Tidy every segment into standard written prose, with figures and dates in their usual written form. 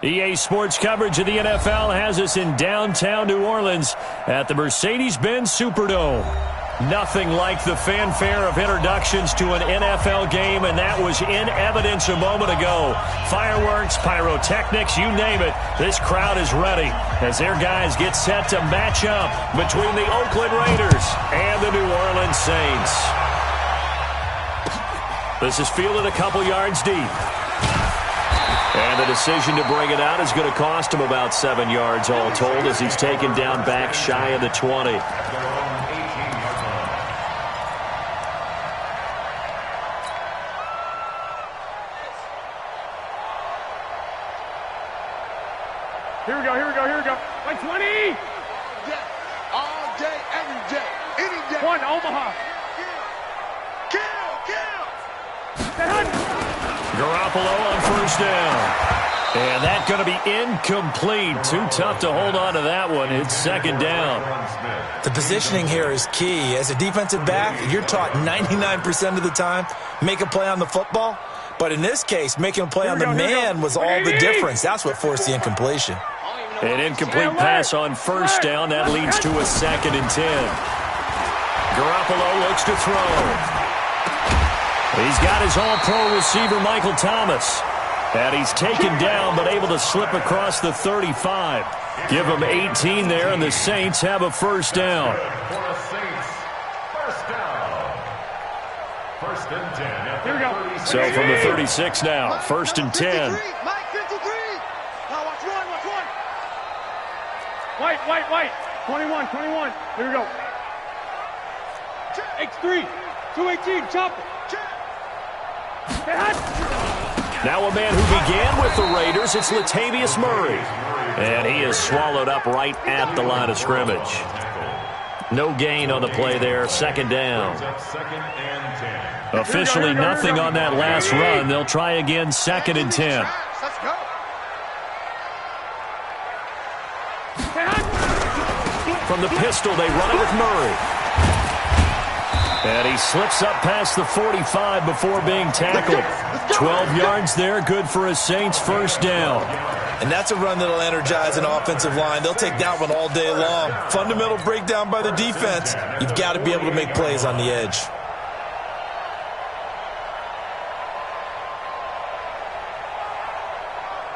EA Sports coverage of the NFL has us in downtown New Orleans at the Mercedes-Benz Superdome. Nothing like the fanfare of introductions to an NFL game, and that was in evidence a moment ago. Fireworks, pyrotechnics, you name it. This crowd is ready as their guys get set to match up between the Oakland Raiders and the New Orleans Saints. This is fielded a couple yards deep. And the decision to bring it out is going to cost him about 7 yards all told as he's taken down back shy of the 20. Here we go. Like 20! All day, every day, any day. One, Omaha. Kill! Garoppolo on first down. And that's going to be incomplete. Too tough to hold on to that one. It's second down. The positioning here is key. As a defensive back, you're taught 99% of the time, make a play on the football. But in this case, making a play on the man was all the difference. That's what forced the incompletion. An incomplete pass on first down. That leads to a 2nd and 10. Garoppolo looks to throw. He's got his all-pro receiver, Michael Thomas. And he's taken down, but able to slip across the 35. Give him 18 there, and the Saints have a first down. Here we go. So from the 36 now, 1st and 10. Mike 53. Now watch one. White. 21. Here we go. X3. 218. Chop it. Now a man who began with the Raiders, it's Latavius Murray. And he is swallowed up right at the line of scrimmage. No gain on the play there, 2nd down. Officially nothing on that last run. They'll try again, 2nd and 10. Let's go. From the pistol, they run it with Murray. And he slips up past the 45 before being tackled. 12 yards there, good for a Saints first down. And that's a run that'll energize an offensive line. They'll take that one all day long. Fundamental breakdown by the defense. You've got to be able to make plays on the edge.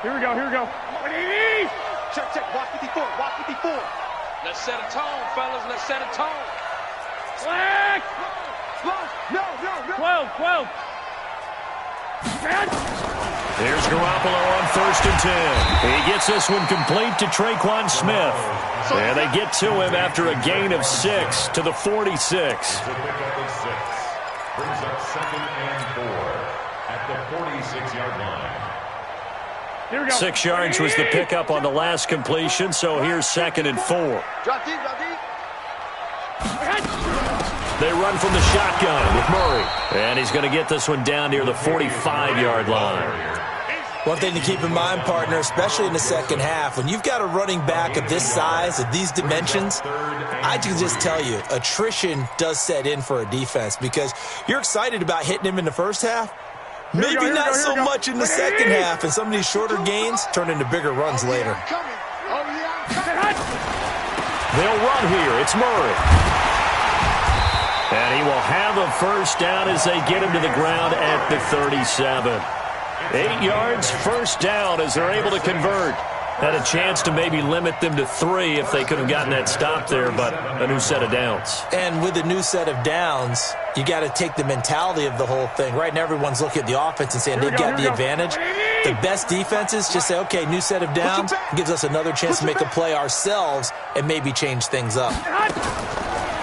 Here we go. Check. Walk 54. Let's set a tone, fellas. Let's set a tone. Slack! No. 12. There's Garoppolo on 1st and 10. He gets this one complete to Traquan Smith. And they get to him after a gain of 6 to the 46. Brings up 2nd and 4 at the 46-yard line. Here we go. 6 yards was the pickup on the last completion, so here's 2nd and 4. Drop deep. They run from the shotgun with Murray. And he's going to get this one down near the 45-yard line. One thing to keep in mind, partner, especially in the second half, when you've got a running back of this size, of these dimensions, I can just tell you, attrition does set in for a defense because you're excited about hitting him in the first half. Maybe not so much in the second half, and some of these shorter gains turn into bigger runs later. They'll run here. It's Murray. And he will have a first down as they get him to the ground at the 37. 8 yards, first down as they're able to convert. Had a chance to maybe limit them to 3 if they could have gotten that stop there, but a new set of downs. And with a new set of downs, you got to take the mentality of the whole thing. Right now, everyone's looking at the offense and saying they've got the advantage. The best defenses just say, okay, new set of downs, gives us another chance to make a play ourselves and maybe change things up.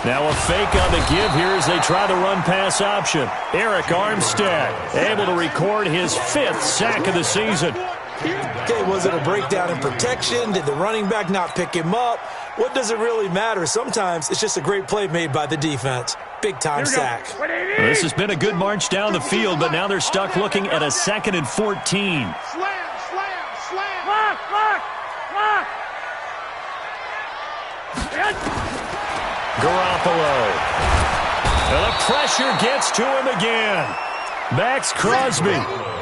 Now a fake on the give here as they try the run-pass option. Eric Armstead able to record his 5th sack of the season. Okay, was it a breakdown in protection? Did the running back not pick him up? What does it really matter? Sometimes it's just a great play made by the defense. Big-time sack. Well, this has been a good march down the field, but now they're stuck looking at a 2nd and 14. Slam. Lock. Garoppolo. And the pressure gets to him again. Max Crosby.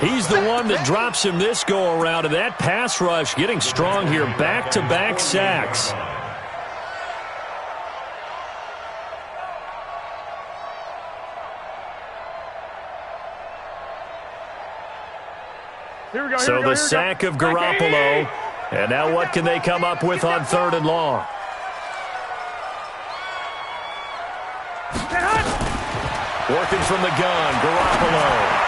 He's the one that drops him this go-around, and that pass rush getting strong here. Back-to-back sacks. So the sack of Garoppolo. And now what can they come up with on 3rd and long? Working from the gun, Garoppolo.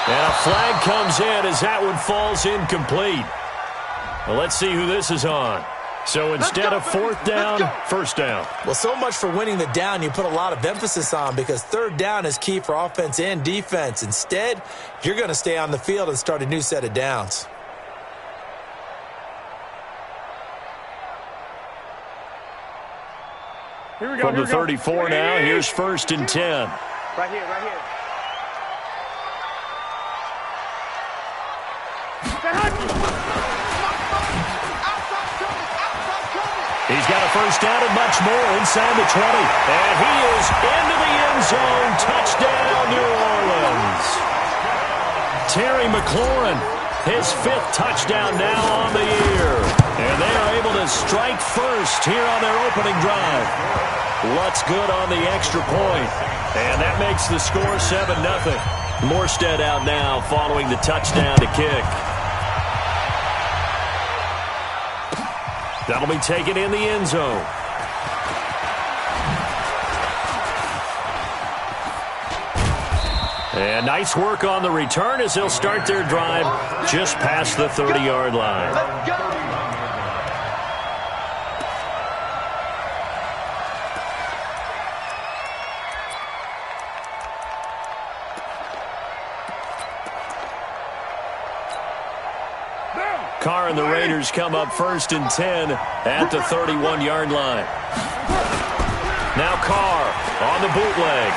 And a flag comes in as that one falls incomplete. Well, let's see who this is on. So instead of 4th down, 1st down. Well, so much for winning the down you put a lot of emphasis on, because 3rd down is key for offense and defense. Instead, you're going to stay on the field and start a new set of downs. Here we go. From the 34 now, here's 1st and 10. Right here, right here. He's got a 1st down and much more inside the 20. And he is into the end zone. Touchdown, New Orleans. Terry McLaurin, his 5th touchdown now on the year. And they are able to strike first here on their opening drive. What's good on the extra point? And that makes the score 7-0. Morstead out now following the touchdown to kick. That'll be taken in the end zone. And nice work on the return as they'll start their drive just past the 30-yard line. Let's go. Carr and the Raiders come up 1st and 10 at the 31-yard line. Now Carr on the bootleg.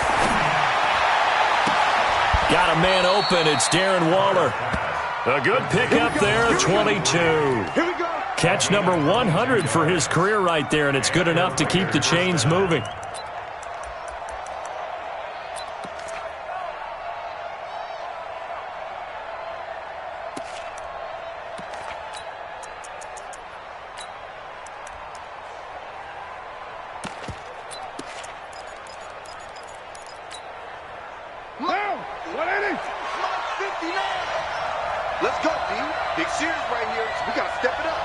Got a man open. It's Darren Waller. A good pickup there, 22. Here we go. Catch number 100 for his career right there, and it's good enough to keep the chains moving. Let's go, D. Big series right here. We got to step it up.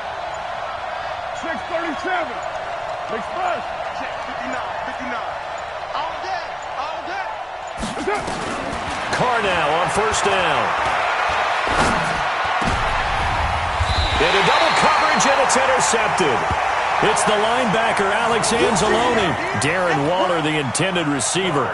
6:37. Big splash. Check 59. All day. Let's go. Carr now on 1st down. Into double coverage, and it's intercepted. It's the linebacker, Alex Anzalone. Darren Waller, the intended receiver.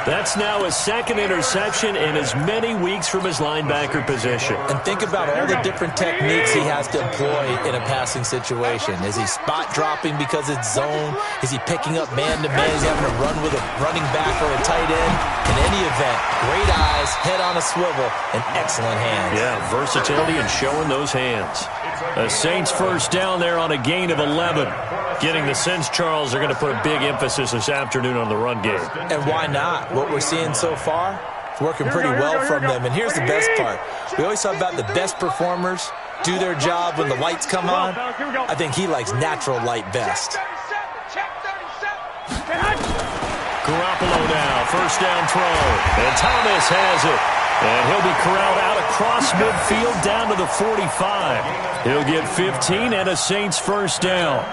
That's now his 2nd interception in as many weeks from his linebacker position. And think about all the different techniques he has to employ in a passing situation. Is he spot dropping because it's zone? Is he picking up man-to-man? Is he having to run with a running back or a tight end? In any event, great eyes, head on a swivel, and excellent hands. Yeah, versatility and showing those hands. The Saints 1st down there on a gain of 11. Getting the sense, Charles, are going to put a big emphasis this afternoon on the run game. And why not? What we're seeing so far, it's working pretty well from them. And here's the best part. We always talk about the best performers do their job when the lights come on. I think he likes natural light best. Garoppolo now, 1st down throw. And Thomas has it. And he'll be corralled out across midfield down to the 45. He'll get 15 and a Saints 1st down.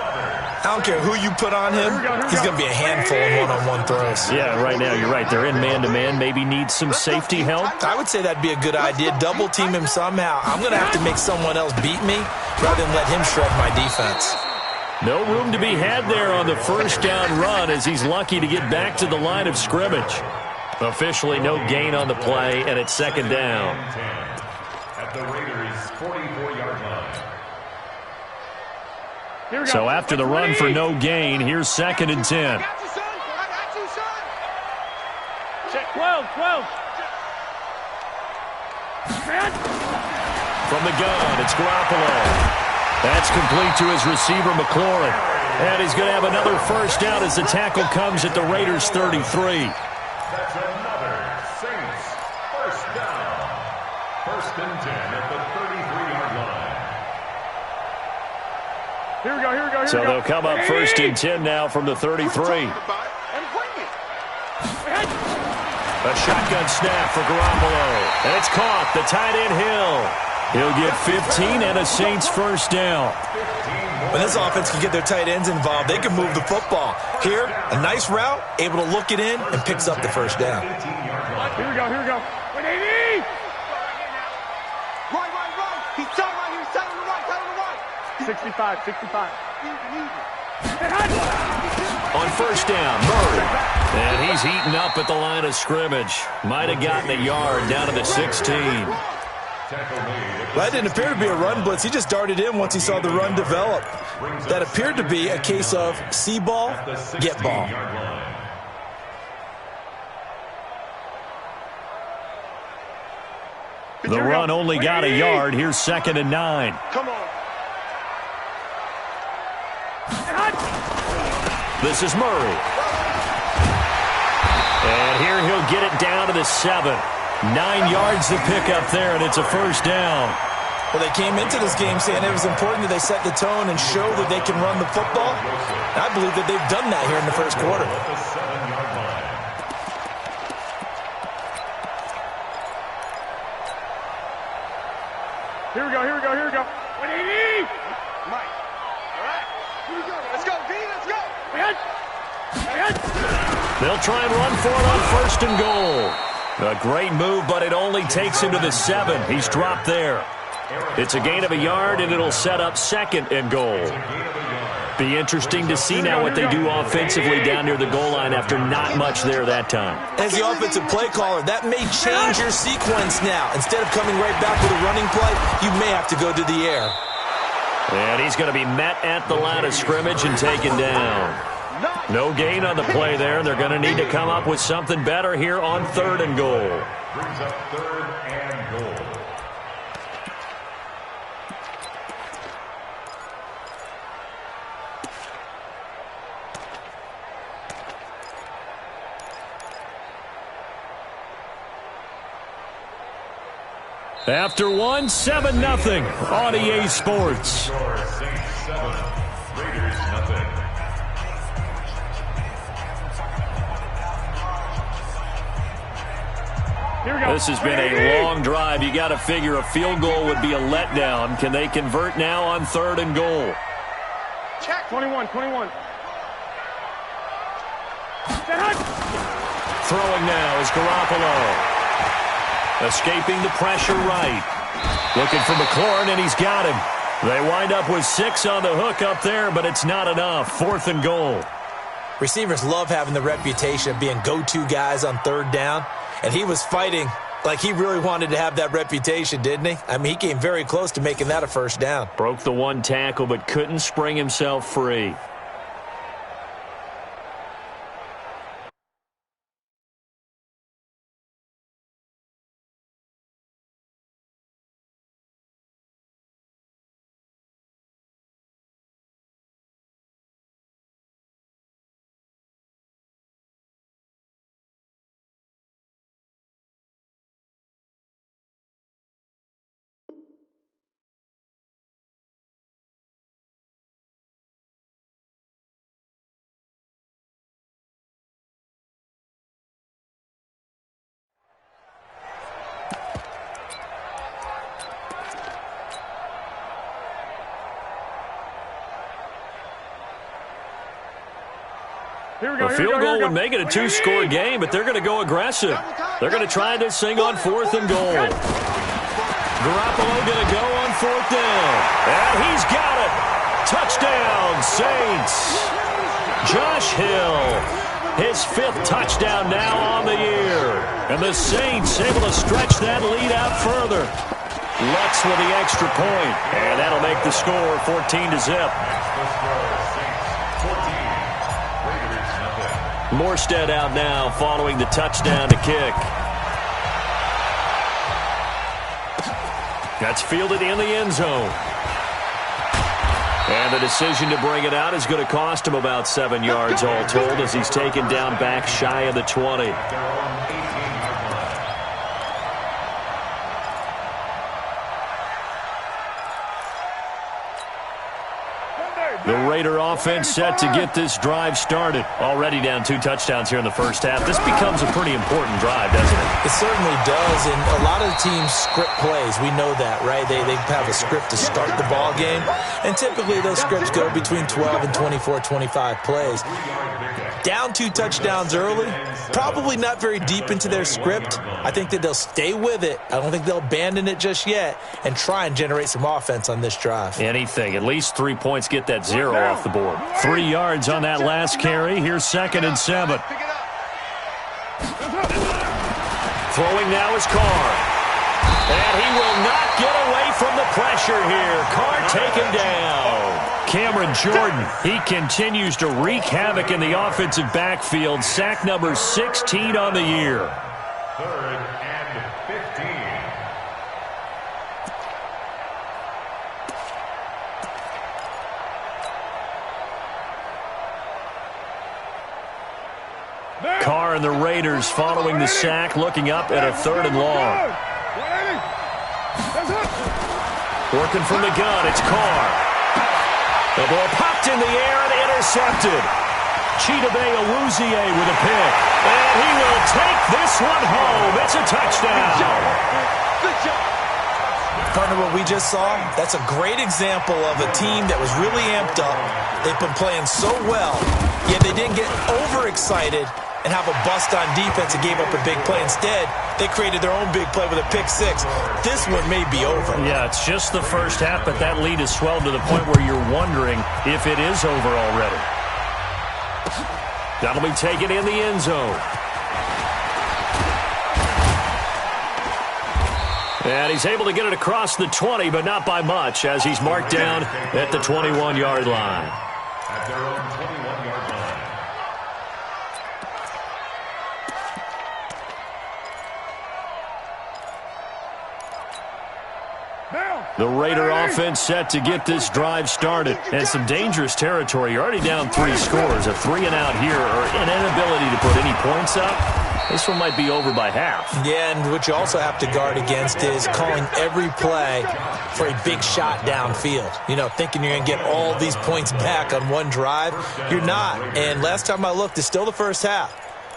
I don't care who you put on him. He's going to be a handful in one-on-one throws. Yeah, right now you're right. They're in man-to-man. Maybe need some safety help. I would say that'd be a good idea. Double team him somehow. I'm going to have to make someone else beat me rather than let him shred my defense. No room to be had there on the 1st down run as he's lucky to get back to the line of scrimmage. Officially no gain on the play, and it's 2nd down. At the Raiders' 44-yard line. So after the run for no gain, here's 2nd and 10. I got you, son. Check 12. From the gun, it's Garoppolo. That's complete to his receiver, McLaurin. And he's going to have another 1st down as the tackle comes at the Raiders' 33. That's another Saints 1st Here we go, here we go, here So we go. they'll come up 1st and 10 now from the 33. A shotgun snap for Garoppolo. And it's caught. The tight end Hill. He'll get 15 and a Saints first down. When this offense can get their tight ends involved, they can move the football. Here, a nice route, able to look it in, and picks up the first down. Here we go, here we go. 180! Right. He's tight right here. He's tight on the right. 65, 65. On first down, Murray. And he's heating up at the line of scrimmage. Might have gotten a yard down to the 16. That didn't appear to be a run blitz. He just darted in once he saw the run develop. That appeared to be a case of see ball, get ball. The run only got a yard. Here's 2nd and 9. Come on. This is Murray. And here he'll get it down to the 7. 9 yards to pick up there, and it's a first down. Well, they came into this game saying it was important that they set the tone and show that they can run the football. And I believe that they've done that here in the first quarter. Here we go, here we go, here we go. 180! Mike. All right. Here we go. Let's go, D. Let's go. They'll try and run for it on 1st and goal. A great move, but it only takes him to the 7. He's dropped there. It's a gain of a yard, and it'll set up 2nd and goal. Be interesting to see now what they do offensively down near the goal line after not much there that time. As the offensive play caller, that may change your sequence now. Instead of coming right back with a running play, you may have to go to the air. And he's going to be met at the line of scrimmage and taken down. No gain on the play there. They're going to need to come up with something better here on 3rd and goal. Brings up 3rd and goal. After 1, 7-0 on EA Sports. Saints 7, Raiders nothing. Here we go. This has been a long drive. You got to figure a field goal would be a letdown. Can they convert now on 3rd and goal? Check. 21. Throwing now is Garoppolo. Escaping the pressure right. Looking for McLaurin, and he's got him. They wind up with 6 on the hook up there, but it's not enough. 4th and goal. Receivers love having the reputation of being go-to guys on 3rd down, and he was fighting like he really wanted to have that reputation, didn't he? I mean, he came very close to making that a first down. Broke the 1 tackle, but couldn't spring himself free. A field goal would make it a 2-score game, but they're going to go aggressive. They're going to try this thing on 4th and goal. Garoppolo going to go on 4th down. And he's got it. Touchdown, Saints. Josh Hill, his 5th touchdown now on the year. And the Saints able to stretch that lead out further. Lutz with the extra point, and that'll make the score 14-0. Morstead out now following the touchdown to kick. That's fielded in the end zone. And the decision to bring it out is going to cost him about 7 yards all told as he's taken down back shy of the 20. Raider offense set to get this drive started. Already down 2 touchdowns here in the first half. This becomes a pretty important drive, doesn't it? It certainly does, and a lot of the teams script plays. We know that, right? They have a script to start the ball game, and typically those scripts go between 12 and 24, 25 plays. Down 2 touchdowns early, probably not very deep into their script. I think that they'll stay with it. I don't think they'll abandon it just yet and try and generate some offense on this drive. Anything. At least 3 points, get that 0 off the board. 3 yards on that last carry. Here's 2nd and 7. Throwing now is Carr. And he will not get away from the pressure here. Carr taken down. Cameron Jordan, he continues to wreak havoc in the offensive backfield. Sack number 16 on the year. 3rd and 15. Carr and the Raiders following the sack, looking up at a 3rd and long. Working from the gun, it's Carr. The ball popped in the air and intercepted. Chidobe Awuzie with a pick. And he will take this one home. It's a touchdown. Good job. Partner, what we just saw, that's a great example of a team that was really amped up. They've been playing so well, yet they didn't get overexcited and have a bust on defense and gave up a big play. Instead, they created their own big play with a pick 6. This one may be over. Yeah, it's just the first half, but that lead has swelled to the point where you're wondering if it is over already. That'll be taken in the end zone. And he's able to get it across the 20, but not by much, as he's marked down at the 21-yard line. At their own 21-yard line. The Raider offense set to get this drive started. And some dangerous territory. You're already down 3 scores. A 3-and-out here, or an inability to put any points up. This one might be over by half. Yeah, and what you also have to guard against is calling every play for a big shot downfield. You know, thinking you're going to get all these points back on one drive. You're not. And last time I looked, it's still the first half.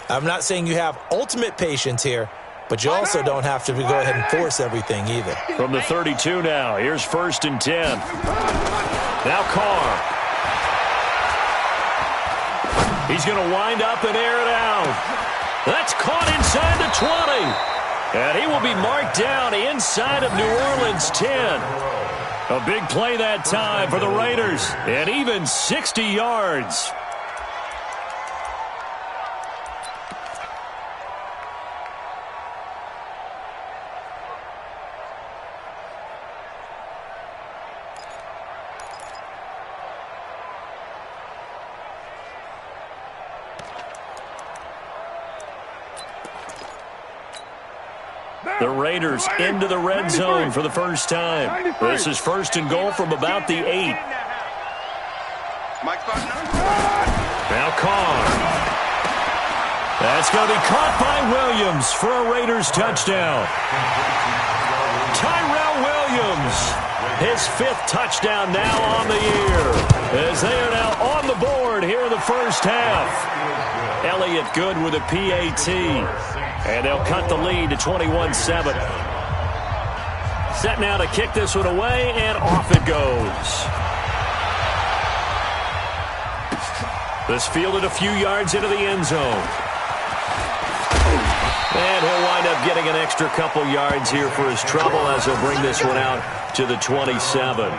I'm not saying you have ultimate patience here, but you also don't have to go ahead and force everything either. From the 32 now, here's 1st and 10. Now Carr. He's going to wind up and air it out. That's caught inside the 20. And he will be marked down inside of New Orleans 10. A big play that time for the Raiders. And even 60 yards. The Raiders into the red zone for the first time. This is 1st and goal from about the 8. Now Carr. That's going to be caught by Williams for a Raiders touchdown. Tyrell Williams, his 5th touchdown now on the year, as they are now on the board here in the first half. Elliott Good with a PAT. And they'll cut the lead to 21-7. Set now to kick this one away, and off it goes. This fielded a few yards into the end zone. And he'll wind up getting an extra couple yards here for his trouble as he'll bring this one out to the 27.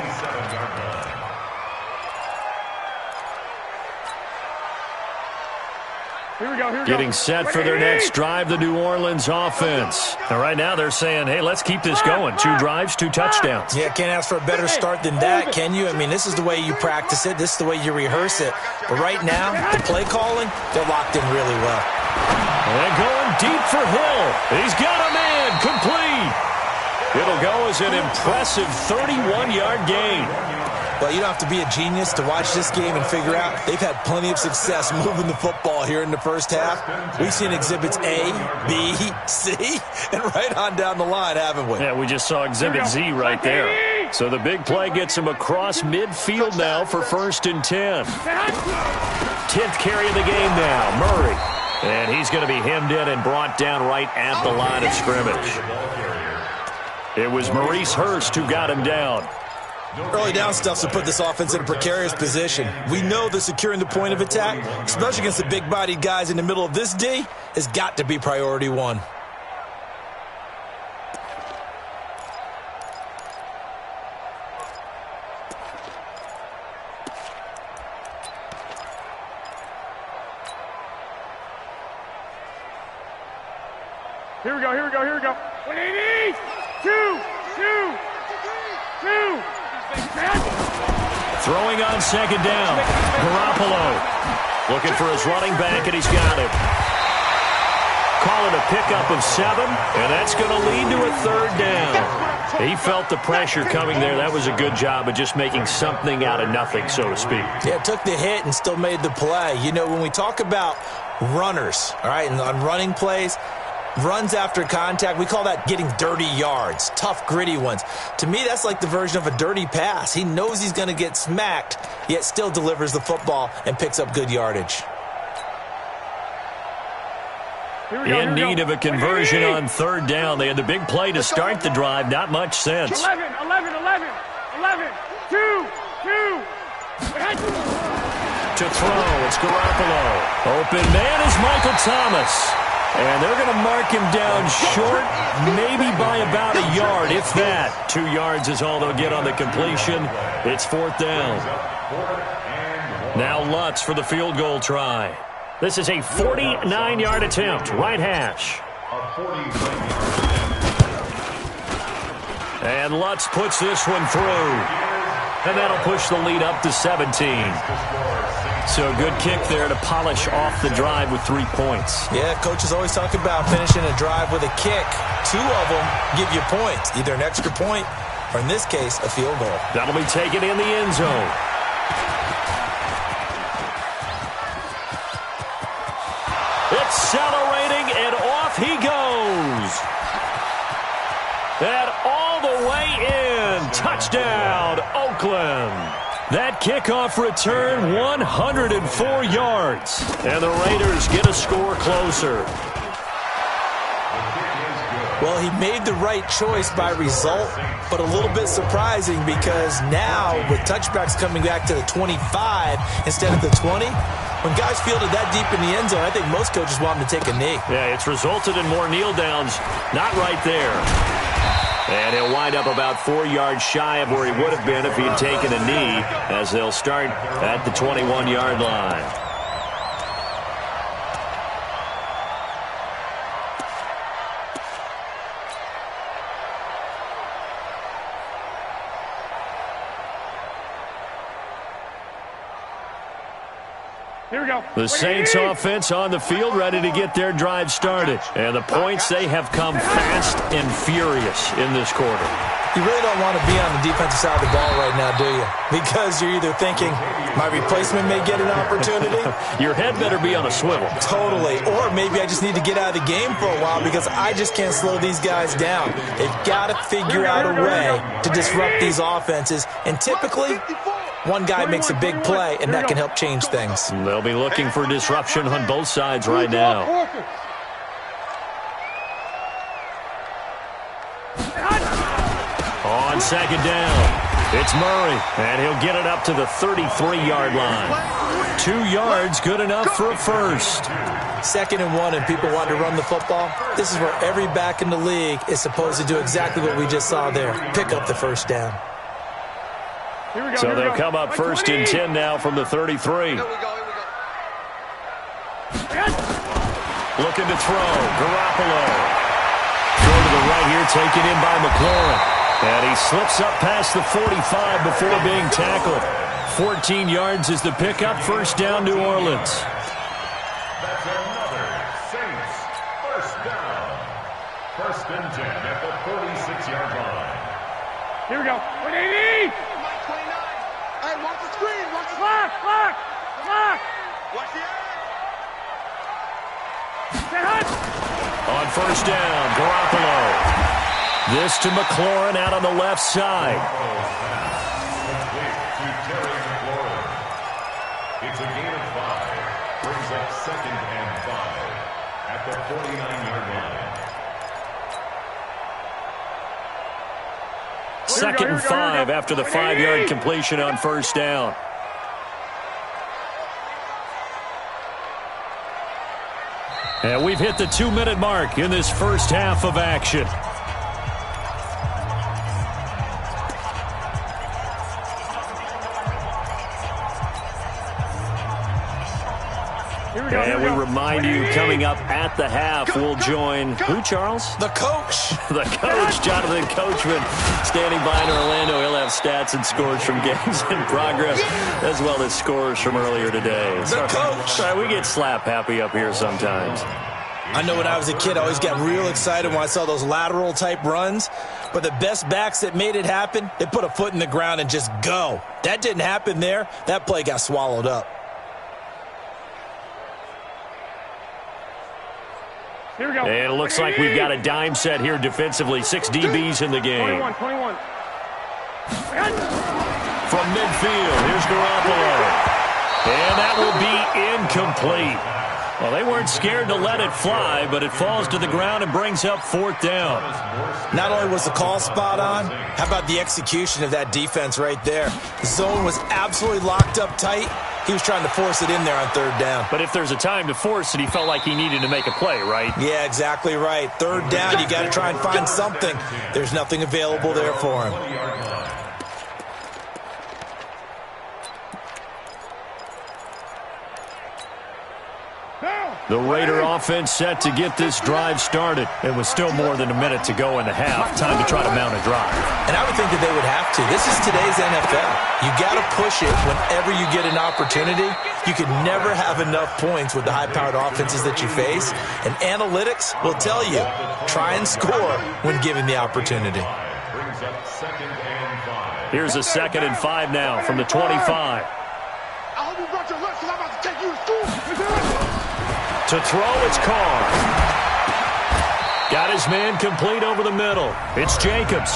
Here we go. Getting set for their next drive, the New Orleans offense. And right now they're saying, hey, let's keep this going. 2 drives, 2 touchdowns. Yeah, can't ask for a better start than that, can you? I mean, this is the way you practice it. This is the way you rehearse it. But right now, the play calling, they're locked in really well. And going deep for Hill. He's got a man complete. It'll go as an impressive 31-yard gain. Well, you don't have to be a genius to watch this game and figure out they've had plenty of success moving the football here in the first half. We've seen exhibits A, B, C, and right on down the line, haven't we? Yeah, we just saw exhibit Z right there. So the big play gets him across midfield now for 1st and 10. 10th carry of the game now, Murray. And he's going to be hemmed in and brought down right at the line of scrimmage. It was Maurice Hurst who got him down. Early down stuff to put this offense in a precarious position. We know that securing the point of attack, especially against the big-bodied guys in the middle of this D, has got to be priority one. Here we go, here we go, here we go. 180! 2! Throwing on 2nd down. Garoppolo looking for his running back, and he's got him. Call it a pickup of 7, and that's going to lead to a 3rd down. He felt the pressure coming there. That was a good job of just making something out of nothing, so to speak. Yeah, took the hit and still made the play. You know, when we talk about runners, all right, and on running plays, runs after contact, we call that getting dirty yards, tough, gritty ones. To me, that's like the version of a dirty pass. He knows he's going to get smacked, yet still delivers the football and picks up good yardage. In need of a conversion on 3rd down. They had the big play to start the drive. Not much sense. 11, 2. To throw, it's Garoppolo. Open man is Michael Thomas. And they're going to mark him down short, maybe by about a yard, if that. 2 yards is all they'll get on the completion. It's 4th down. Now Lutz for the field goal try. This is a 49-yard attempt, right hash. And Lutz puts this one through. And that'll push the lead up to 17. So a good kick there to polish off the drive with 3 points. Yeah, coaches always talk about finishing a drive with a kick. 2 of them give you points, either an extra point or, in this case, a field goal. That'll be taken in the end zone. Accelerating, and off he goes. And all the way in. Touchdown, Oakland. That kickoff return, 104 yards. And the Raiders get a score closer. Well, he made the right choice by result, but a little bit surprising because now, with touchbacks coming back to the 25 instead of the 20, when guys fielded that deep in the end zone, I think most coaches want them to take a knee. Yeah, it's resulted in more kneel downs. Not right there. And he'll wind up about 4 yards shy of where he would have been if he had taken a knee, as they'll start at the 21-yard line. Here we go. The Saints offense on the field, ready to get their drive started. And the points, they have come fast and furious in this quarter. You really don't want to be on the defensive side of the ball right now, do you? Because you're either thinking, my replacement may get an opportunity. Your head better be on a swivel. Totally. Or maybe I just need to get out of the game for a while because I just can't slow these guys down. They've got to figure out a way to disrupt these offenses. And typically, one guy makes a big play, and that can help change things. They'll be looking for disruption on both sides right now. On second down, it's Murray, and he'll get it up to the 33-yard line. 2 yards, good enough for a first. 2nd and 1, and people want to run the football. This is where every back in the league is supposed to do exactly what we just saw there, pick up the first down. So they'll come up 1st and 10 now from the 33. Here we go. Looking to throw, Garoppolo. Throw to the right here, taken in by McLaurin. And he slips up past the 45 before being tackled. 14 yards is the pickup, 1st down, New Orleans. That's another Saints first down. 1st and 10 at the 46-yard line. Here we go. 180! Hey, watch the screen. Watch the Clock! Watch the Get hot! On 1st down, Garoppolo. This to McLaurin out on the left side. It's a gain of 5. Brings up 2nd and 5 at the 49-yard line. 2nd and 5 after the 5-yard completion on first down. And we've hit the 2-minute mark in this first half of action. And we remind you, coming up at the half, we'll join who, Charles? The coach. The coach, Jonathan Coachman, standing by in Orlando. He'll have stats and scores from games in progress, as well as scores from earlier today. The coach. Sorry, we get slap happy up here sometimes. I know when I was a kid, I always got real excited when I saw those lateral-type runs. But the best backs that made it happen, they put a foot in the ground and just go. That didn't happen there. That play got swallowed up. Here we go. And it looks like we've got a dime set here defensively. 6 DBs in the game. 21. From midfield, here's Garoppolo. And that will be incomplete. Well, they weren't scared to let it fly, but it falls to the ground and brings up 4th down. Not only was the call spot on, how about the execution of that defense right there? The zone was absolutely locked up tight. He was trying to force it in there on 3rd down. But if there's a time to force it, he felt like he needed to make a play, right? Yeah, exactly right. 3rd down, you got to try and find something. There's nothing available there for him. The Raider offense set to get this drive started. It was still more than a minute to go in the half. Time to try to mount a drive. And I would think that they would have to. This is today's NFL. You got to push it whenever you get an opportunity. You can never have enough points with the high-powered offenses that you face. And analytics will tell you, try and score when given the opportunity. Here's a 2nd and 5 now from the 25. I hope you brought your lunch because I'm about to take you to school. To throw, it's Carr. Got his man complete over the middle. It's Jacobs.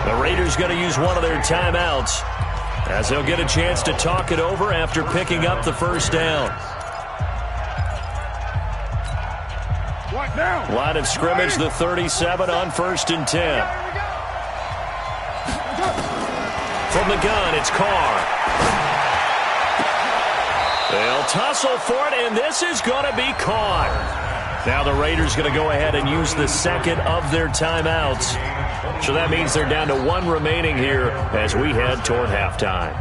The Raiders going to use one of their timeouts as they'll get a chance to talk it over after picking up the first down. What now? Line of scrimmage, the 37 on 1st and 10. From the gun, it's Carr. They'll tussle for it, and this is going to be caught. Now the Raiders going to go ahead and use the 2nd of their timeouts. So that means they're down to 1 remaining here as we head toward halftime.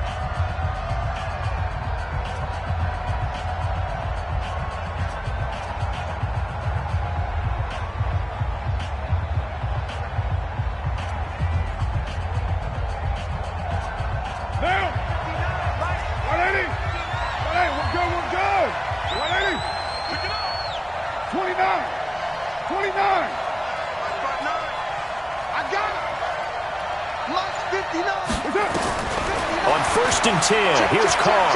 On 1st and 10, here's Carr.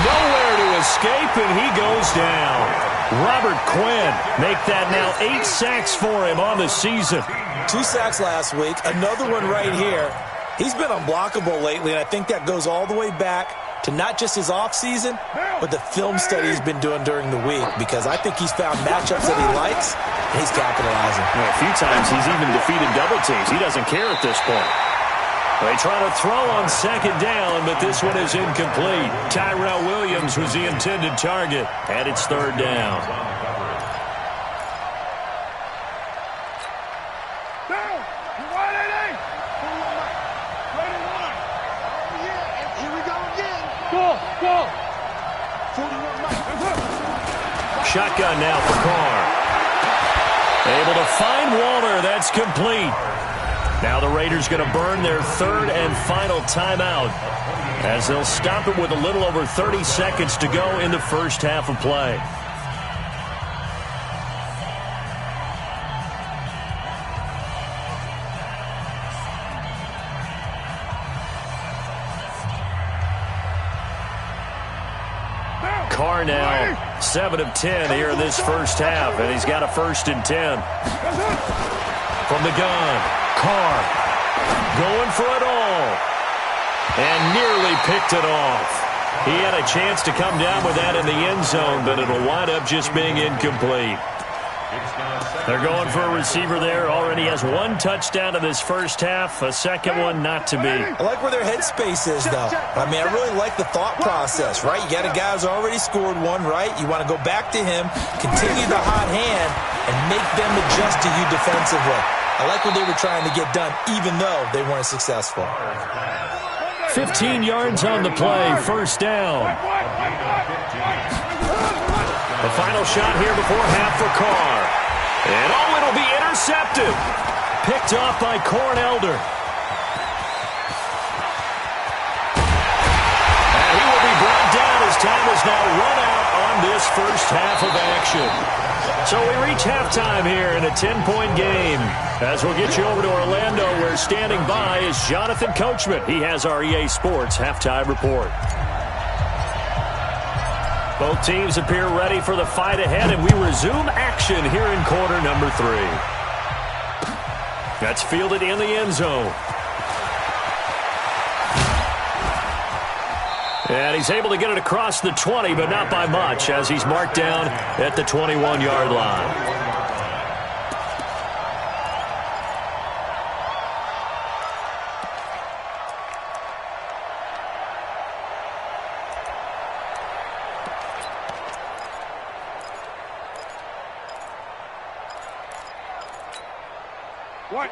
Nowhere to escape, and he goes down. Robert Quinn make that now 8 sacks for him on the season. 2 sacks last week, another one right here. He's been unblockable lately, and I think that goes all the way back to not just his offseason, but the film study he's been doing during the week, because I think he's found matchups that he likes, and he's capitalizing. Well, a few times he's even defeated double teams. He doesn't care at this point. They try to throw on 2nd down, but this one is incomplete. Tyrell Williams was the intended target, and it's 3rd down. Shotgun now for Carr. Able to find Waller. That's complete. Now the Raiders going to burn their 3rd and final timeout as they'll stop it with a little over 30 seconds to go in the first half of play. Carr now 7 of 10 here in this first half, and he's got a 1st and 10. From the gun, Carr going for it all. And nearly picked it off. He had a chance to come down with that in the end zone, but it'll wind up just being incomplete. They're going for a receiver there. Already has one touchdown in this first half. A second one not to be. I like where their headspace is, though. I mean, I really like the thought process, right? You got a guy who's already scored one, right? You want to go back to him, continue the hot hand, and make them adjust to you defensively. I like what they were trying to get done, even though they weren't successful. 15 yards on the play, first down. The final shot here before half for Carr. And it'll be intercepted. Picked off by Corn Elder. And he will be brought down as time is now run out on this first half of action. So we reach halftime here in a 10-point game. As we'll get you over to Orlando, where standing by is Jonathan Coachman. He has our EA Sports halftime report. Both teams appear ready for the fight ahead, and we resume action here in quarter number 3. That's fielded in the end zone. And he's able to get it across the 20, but not by much, as he's marked down at the 21-yard line.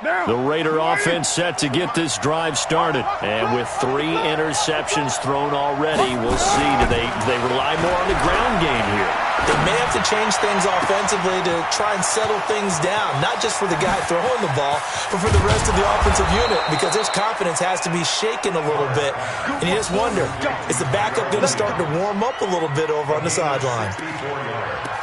The Raider offense set to get this drive started. And with 3 interceptions thrown already, we'll see. Do they rely more on the ground game here? They may have to change things offensively to try and settle things down, not just for the guy throwing the ball, but for the rest of the offensive unit, because their confidence has to be shaken a little bit. And you just wonder, is the backup going to start to warm up a little bit over on the sideline?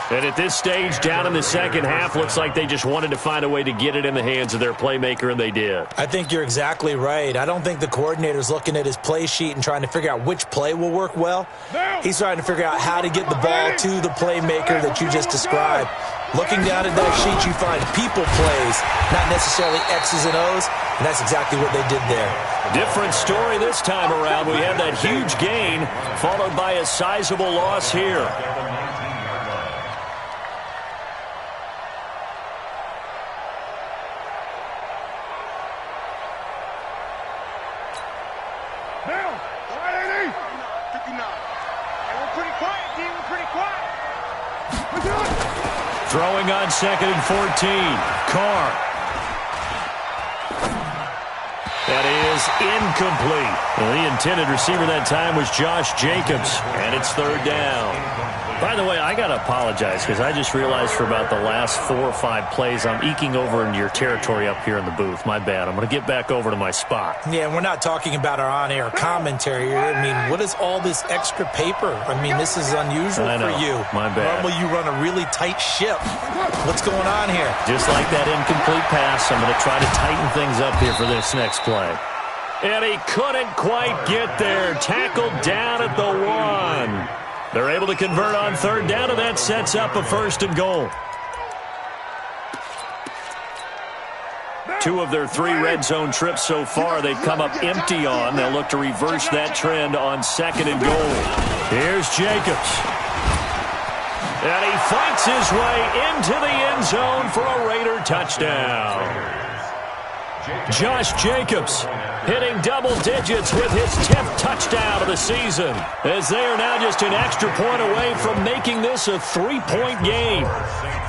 And at this stage, down in the second half, looks like they just wanted to find a way to get it in the hands of their playmaker, and they did. I think you're exactly right. I don't think the coordinator's looking at his play sheet and trying to figure out which play will work well. He's trying to figure out how to get the ball to the playmaker that you just described. Looking down at that sheet, you find people plays, not necessarily X's and O's, and that's exactly what they did there. Different story this time around. We had that huge gain, followed by a sizable loss here. Throwing on 2nd and 14. Carr. That is incomplete. Well, the intended receiver that time was Josh Jacobs, and it's 3rd down. By the way, I got to apologize because I just realized for about the last 4 or 5 plays I'm eking over into your territory up here in the booth. My bad. I'm going to get back over to my spot. Yeah, we're not talking about our on-air commentary here. I mean, what is all this extra paper? I mean, this is unusual for you. My bad. Normally you run a really tight ship. What's going on here? Just like that incomplete pass, I'm going to try to tighten things up here for this next play. And he couldn't quite get there. Tackled down at the 1. They're able to convert on 3rd down, and that sets up a 1st and goal. 2 of their 3 red zone trips so far they've come up empty on. They'll look to reverse that trend on 2nd and goal. Here's Jacobs. And he fights his way into the end zone for a Raider touchdown. Josh Jacobs hitting double digits with his 10th touchdown of the season, as they are now just an extra point away from making this a 3-point game.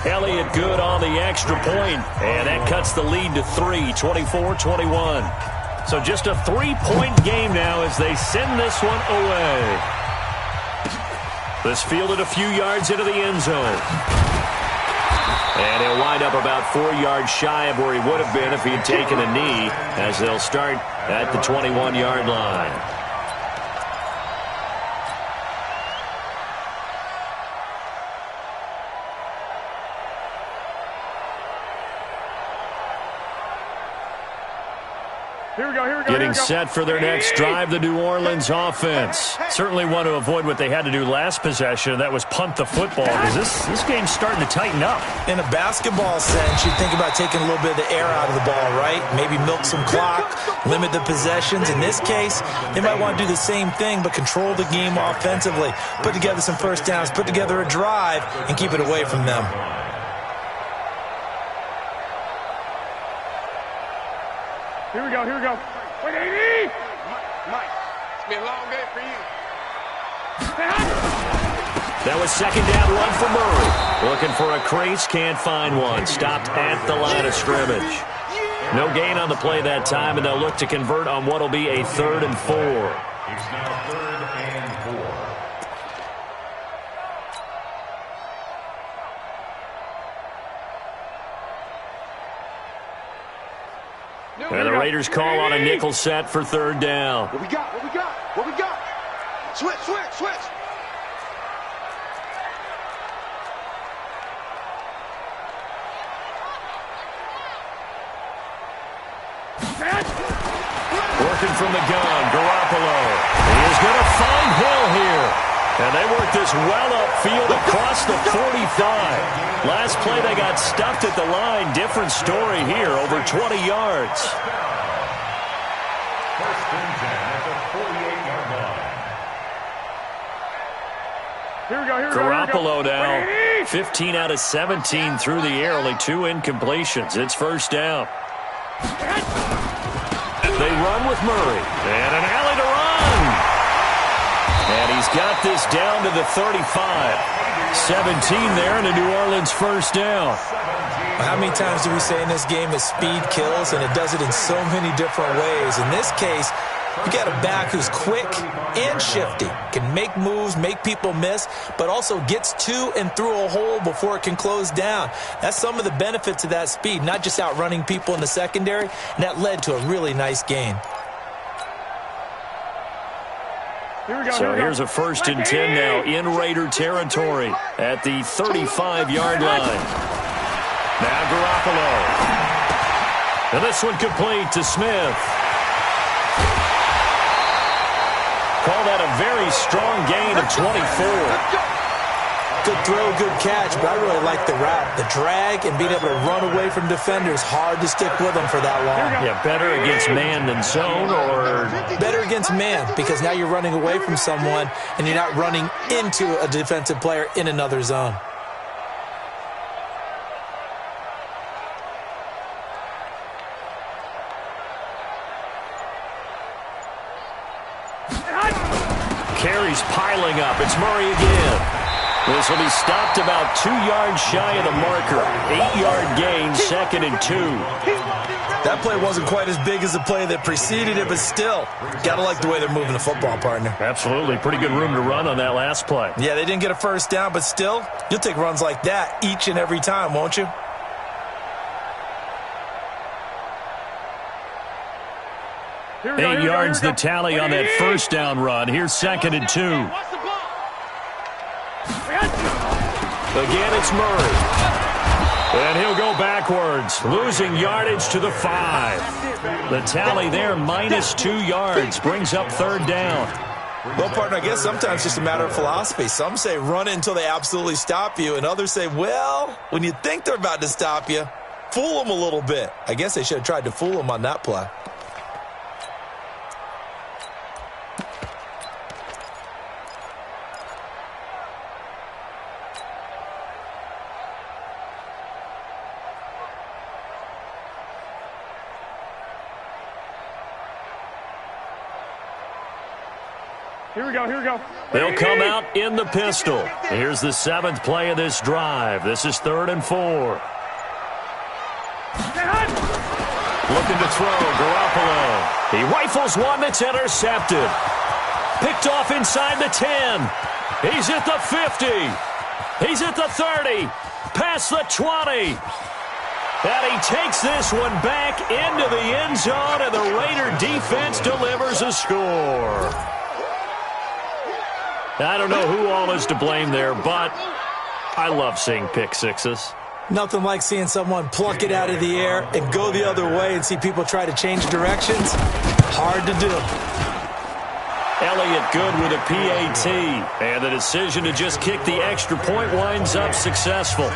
Elliott good on the extra point, and that cuts the lead to 3, 24-21. So just a 3-point game now as they send this one away. This fielded a few yards into the end zone. And he'll wind up about 4 yards shy of where he would have been if he had taken a knee, as they'll start at the 21-yard line. Here we go. Getting set for their next drive, the New Orleans offense. Certainly want to avoid what they had to do last possession. That was punt the football, because this game's starting to tighten up. In a basketball sense, you think about taking a little bit of the air out of the ball, right? Maybe milk some clock, limit the possessions. In this case, they might want to do the same thing, but control the game offensively. Put together some first downs, put together a drive, and keep it away from them. Here we go. 180! Mike, it's been a long day for you. That was second down, run for Murray. Looking for a crease, can't find one. Stopped at the line of scrimmage. No gain on the play that time, and they'll look to convert on what will be a 3rd and 4. It's now 3rd and 4. And the Raiders call on a nickel set for 3rd down. What we got? Switch. Working from the gun, Garoppolo. He is going to find Hill here. And they work this well upfield across the 45. Last play they got stuffed at the line. Different story here, over 20 yards. 1st and 10 at the 48-yard line. Here we go. Garoppolo now, 15 out of 17 through the air, only 2 incompletions. It's 1st down. They run with Murray, and an alley to run. And he's got this down to the 35. 17 there, and a New Orleans 1st down. How many times do we say in this game that speed kills, and it does it in so many different ways? In this case, you got a back who's quick and shifty, can make moves, make people miss, but also gets to and through a hole before it can close down. That's some of the benefits of that speed, not just outrunning people in the secondary, and that led to a really nice gain. So here's a 1st and 10 now in Raider territory at the 35-yard line. Now Garoppolo. And this one complete to Smith. Call that a very strong gain of 24. Good throw, good catch, but I really like the route. The drag and being able to run away from defenders, hard to stick with them for that long. Yeah, better against man than zone, or better against man, because now you're running away from someone and you're not running into a defensive player in another zone. Carries piling up. It's Murray again. This will be stopped about 2 yards shy of the marker. 8-yard gain, 2nd and 2. That play wasn't quite as big as the play that preceded it, but still, gotta like the way they're moving the football, partner. Absolutely. Pretty good room to run on that last play. Yeah, they didn't get a 1st down, but still, you'll take runs like that each and every time, won't you? Here we 8 yards the tally on that 1st down run. Here's 2nd and 2. Again, it's Murray. And he'll go backwards, losing yardage to the 5. The tally there, minus 2 yards, brings up 3rd down. Well, partner, I guess sometimes it's just a matter of philosophy. Some say run it until they absolutely stop you, and others say, well, when you think they're about to stop you, fool them a little bit. I guess they should have tried to fool them on that play. Here we go. They'll come out in the pistol. Here's the 7th play of this drive. This is 3rd and 4. Looking to throw, Garoppolo. He rifles one that's intercepted. Picked off inside the 10. He's at the 50. He's at the 30. Past the 20. And he takes this one back into the end zone, and the Raider defense delivers a score. I don't know who all is to blame there, but I love seeing pick sixes. Nothing like seeing someone pluck it out of the air and go the other way and see people try to change directions. Hard to do. Elliott good with a PAT. And the decision to just kick the extra point winds up successful.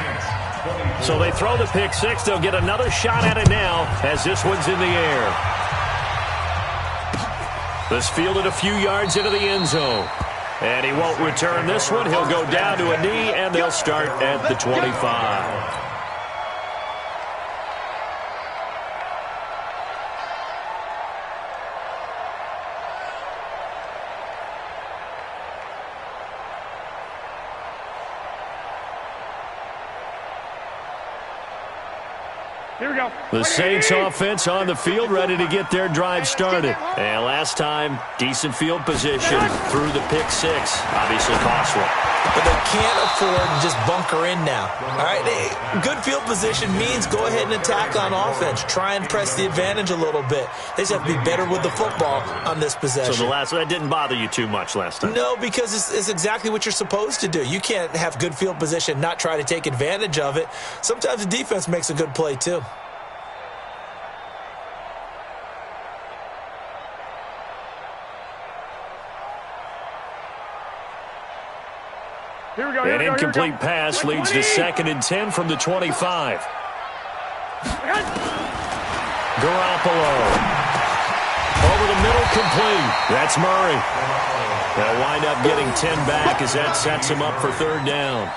So they throw the pick six. They'll get another shot at it now as this one's in the air. This fielded a few yards into the end zone. And he won't return this one. He'll go down to a knee, and they'll start at the 25. Here we go. The Saints offense on the field, ready to get their drive started. And last time, decent field position through the pick six. Obviously costly. But they can't afford to just bunker in now. All right, good field position means go ahead and attack on offense. Try and press the advantage a little bit. They just have to be better with the football on this possession. So that didn't bother you too much last time? No, because it's exactly what you're supposed to do. You can't have good field position and not try to take advantage of it. Sometimes the defense makes a good play too. Here we go. An incomplete pass leads to 2nd and 10 from the 25. Garoppolo. Over the middle, complete. That's Murray. They'll wind up getting 10 back as that sets him up for 3rd down.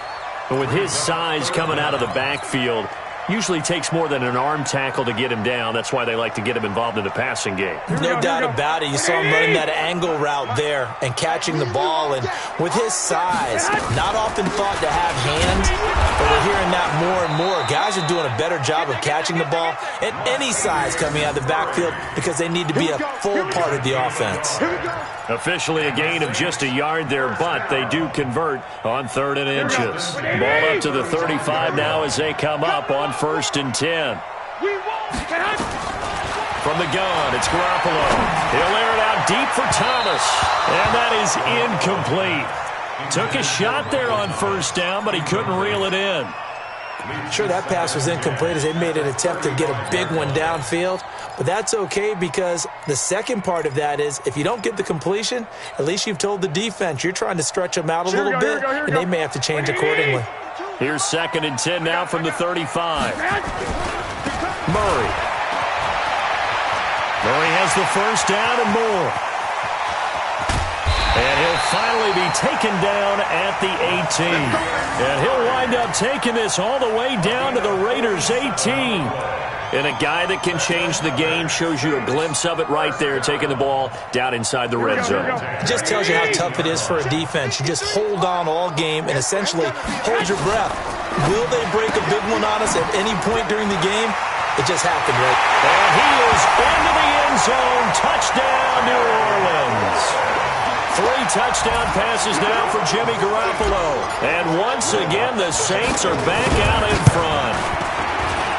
But with his size coming out of the backfield, usually takes more than an arm tackle to get him down. That's why they like to get him involved in the passing game. No doubt about it. You saw him running that angle route there and catching the ball. And with his size, not often thought to have hands, but we're hearing that more and more. Guys are doing a better job of catching the ball at any size coming out of the backfield because they need to be a full part of the offense. Officially a gain of just a yard there, but they do convert on 3rd and inches. Ball up to the 35 now as they come up on 1st and 10. From the gun, it's Garoppolo. He'll air it out deep for Thomas, and that is incomplete. Took a shot there on 1st down, but he couldn't reel it in. Sure, that pass was incomplete as they made an attempt to get a big one downfield, but that's okay because the second part of that is if you don't get the completion, at least you've told the defense you're trying to stretch them out a little bit, and they may have to change accordingly. Here's 2nd and 10 now from the 35. Murray. Murray has the 1st down and more. And he'll finally be taken down at the 18. And he'll wind up taking this all the way down to the Raiders' 18. And a guy that can change the game, shows you a glimpse of it right there, taking the ball down inside the red zone. It just tells you how tough it is for a defense. You just hold on all game and essentially hold your breath. Will they break a big one on us at any point during the game? It just happened, right? And he is into the end zone. Touchdown, New Orleans. 3 touchdown passes now for Jimmy Garoppolo. And once again, the Saints are back out in front.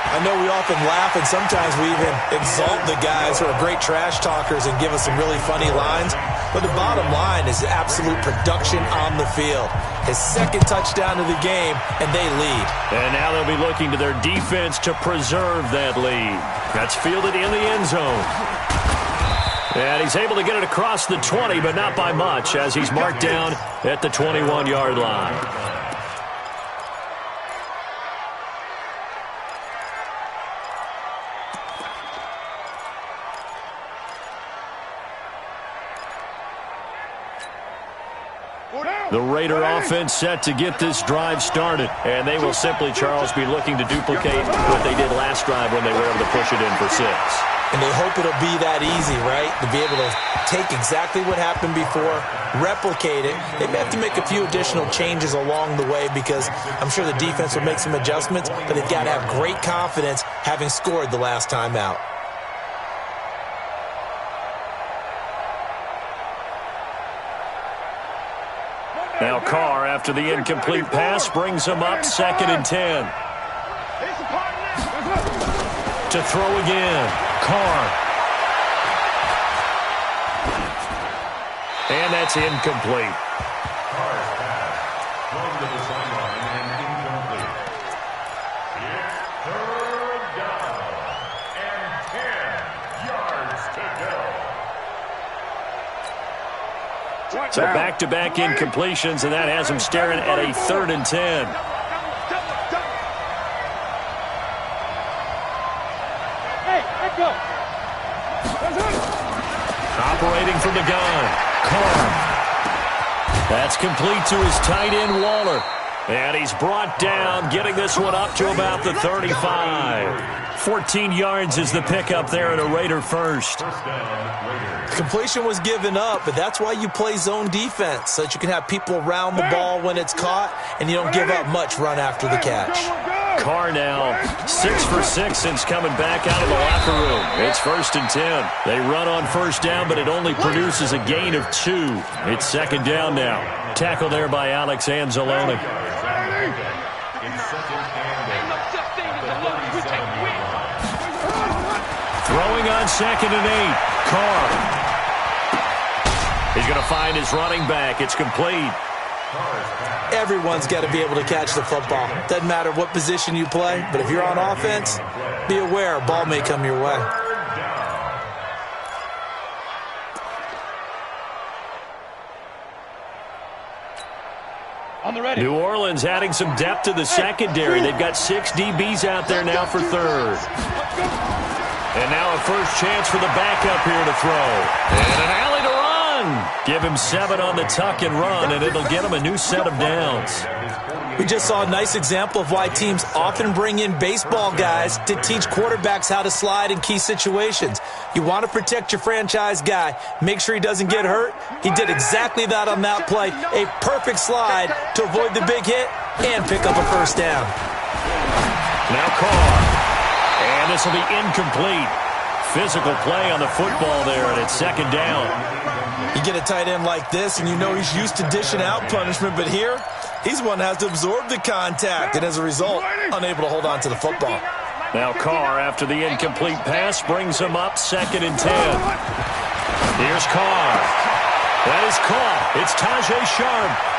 I know we often laugh, and sometimes we even exalt the guys who are great trash talkers and give us some really funny lines. But the bottom line is absolute production on the field. His 2nd touchdown of the game, and they lead. And now they'll be looking to their defense to preserve that lead. That's fielded in the end zone. And he's able to get it across the 20, but not by much, as he's marked down at the 21-yard line. The Raider offense set to get this drive started. And they will simply, Charles, be looking to duplicate what they did last drive when they were able to push it in for 6. And they hope it'll be that easy, right? To be able to take exactly what happened before, replicate it. They may have to make a few additional changes along the way because I'm sure the defense will make some adjustments, but they've got to have great confidence having scored the last time out. Now Carr, after the incomplete pass, brings him up 2nd and 10. To throw again, Carr. And that's incomplete. So back-to-back incompletions, and that has him staring at a 3rd and 10. Hey, let go. Operating from the gun, Carr. That's complete to his tight end, Waller. And he's brought down, getting this one up to about the 35. 14 yards is the pickup there at a Raider first. Completion was given up, but that's why you play zone defense, so that you can have people around the ball when it's caught, and you don't give up much run after the catch. Carr now 6 for 6 since coming back out of the locker room. It's 1st and 10. They run on 1st down, but it only produces a gain of 2. It's 2nd down now. Tackle there by Alex Anzalone. Throwing on 2nd and 8. Carr. He's going to find his running back. It's complete. Everyone's got to be able to catch the football. Doesn't matter what position you play, but if you're on offense, be aware a ball may come your way. On the ready. New Orleans adding some depth to the secondary. They've got 6 DBs out there now for 3rd. And now a first chance for the backup here to throw. And an alley to run. Give him 7 on the tuck and run, and it'll get him a new set of downs. We just saw a nice example of why teams often bring in baseball guys to teach quarterbacks how to slide in key situations. You want to protect your franchise guy. Make sure he doesn't get hurt. He did exactly that on that play. A perfect slide to avoid the big hit and pick up a first down. Now Carr. And this will be incomplete. Physical play on the football there, and it's 2nd down. You get a tight end like this, and you know he's used to dishing out punishment, but here, he's one that has to absorb the contact, and as a result, unable to hold on to the football. Now Carr, after the incomplete pass, brings him up 2nd and 10. Here's Carr. That is caught. It's Tajay Sharp.